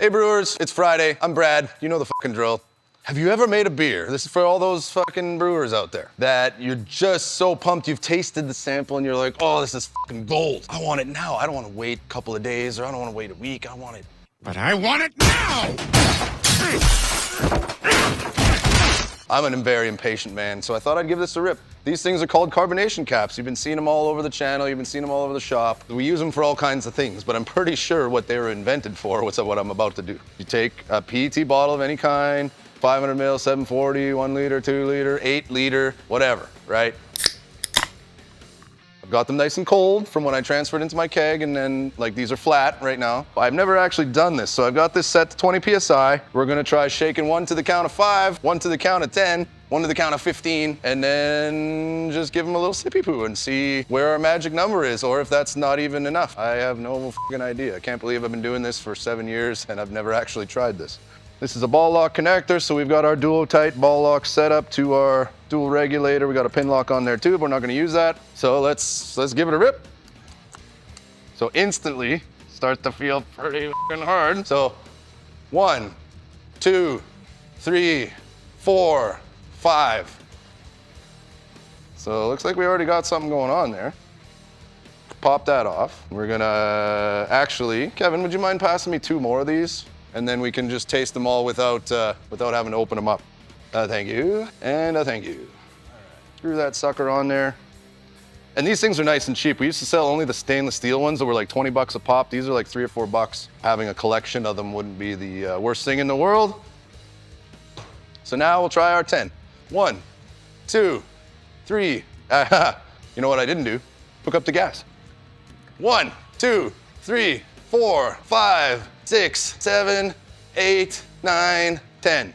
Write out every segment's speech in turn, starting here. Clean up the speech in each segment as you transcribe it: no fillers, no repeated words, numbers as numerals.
Hey brewers, it's Friday. I'm Brad. You know the fucking drill. Have you ever made a beer? This is for all those fucking brewers out there that you're just so pumped you've tasted the sample and you're like, oh, this is fucking gold. I want it now. I don't want to wait a couple of days or I don't want to wait a week. I want it. But I want it now! I'm a very impatient man, so I thought I'd give this a rip. These things are called carbonation caps. You've been seeing them all over the channel. You've been seeing them all over the shop. We use them for all kinds of things, but I'm pretty sure what they were invented for was what I'm about to do. You take a PET bottle of any kind, 500 ml, 740, 1 liter, 2 liter, 8 liter, whatever, right? I've got them nice and cold from when I transferred into my keg, and then like these are flat right now. I've never actually done this, so I've got this set to 20 PSI. We're gonna try shaking 1 to the count of 5, 1 to the count of 10, 1 to the count of 15, and then just give them a little sippy poo and see where our magic number is, or if that's not even enough. I have no fucking idea. I can't believe I've been doing this for 7 years and I've never actually tried this. This is a ball lock connector, so we've got our dual tight ball lock set up to our dual regulator. We got a pin lock on there too, but we're not gonna use that. So let's give it a rip. So instantly starts to feel pretty fucking hard. So 1, 2, 3, 4, 5. So it looks like we already got something going on there. Pop that off. We're gonna actually, Kevin, would you mind passing me 2 more of these? And then we can just taste them all without having to open them up. Thank you, and thank you. All right. Screw that sucker on there. And these things are nice and cheap. We used to sell only the stainless steel ones that were like 20 bucks a pop. These are like $3 or $4. Having a collection of them wouldn't be the worst thing in the world. So now we'll try our 10. 1, 2, 3. You know what I didn't do? Hook up the gas. 1, 2, 3, 4, 5, 6, 7, 8, 9, 10.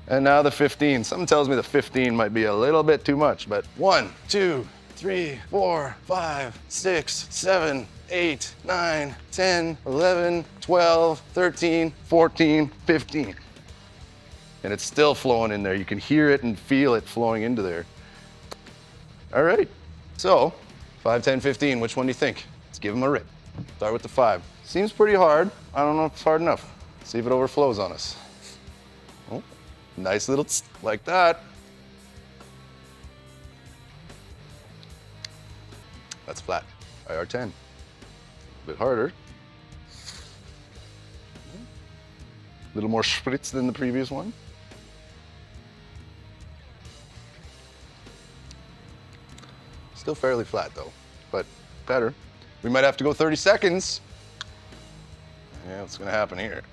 And now the 15. Something tells me the 15 might be a little bit too much, but 1, 2, 3, 4, 5, 6, 7, 8, 9, 10, 11, 12, 13, 14, 15. And it's still flowing in there. You can hear it and feel it flowing into there. All right, so 5, 10, 15, which one do you think? Let's give them a rip. Start with the 5. Seems pretty hard. I don't know if it's hard enough. See if it overflows on us. Oh, nice little tsk, like that. That's flat. IR 10. A bit harder. A little more spritz than the previous one. Still fairly flat though, but better. We might have to go 30 seconds. Yeah, what's gonna happen here?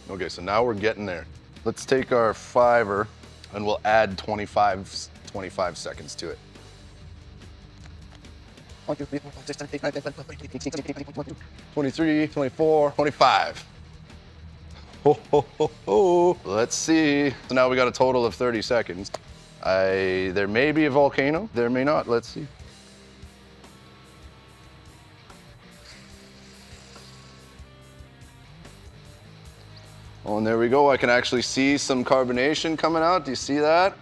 Okay, so now we're getting there. Let's take our 5er and we'll add 25 seconds to it. 23, 24, 25. Ho, ho, ho, ho. Let's see. So now we got a total of 30 seconds. There may be a volcano, there may not. Let's see. Oh, and there we go. I can actually see some carbonation coming out. Do you see that?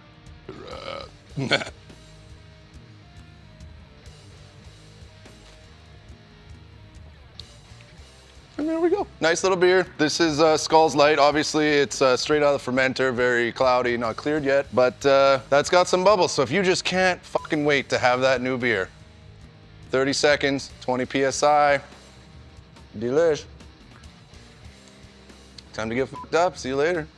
And there we go. Nice little beer. This is Skull's Light. Obviously, it's straight out of the fermenter, very cloudy, not cleared yet, but that's got some bubbles. So if you just can't fucking wait to have that new beer, 30 seconds, 20 PSI, delish. Time to get fucked up. See you later.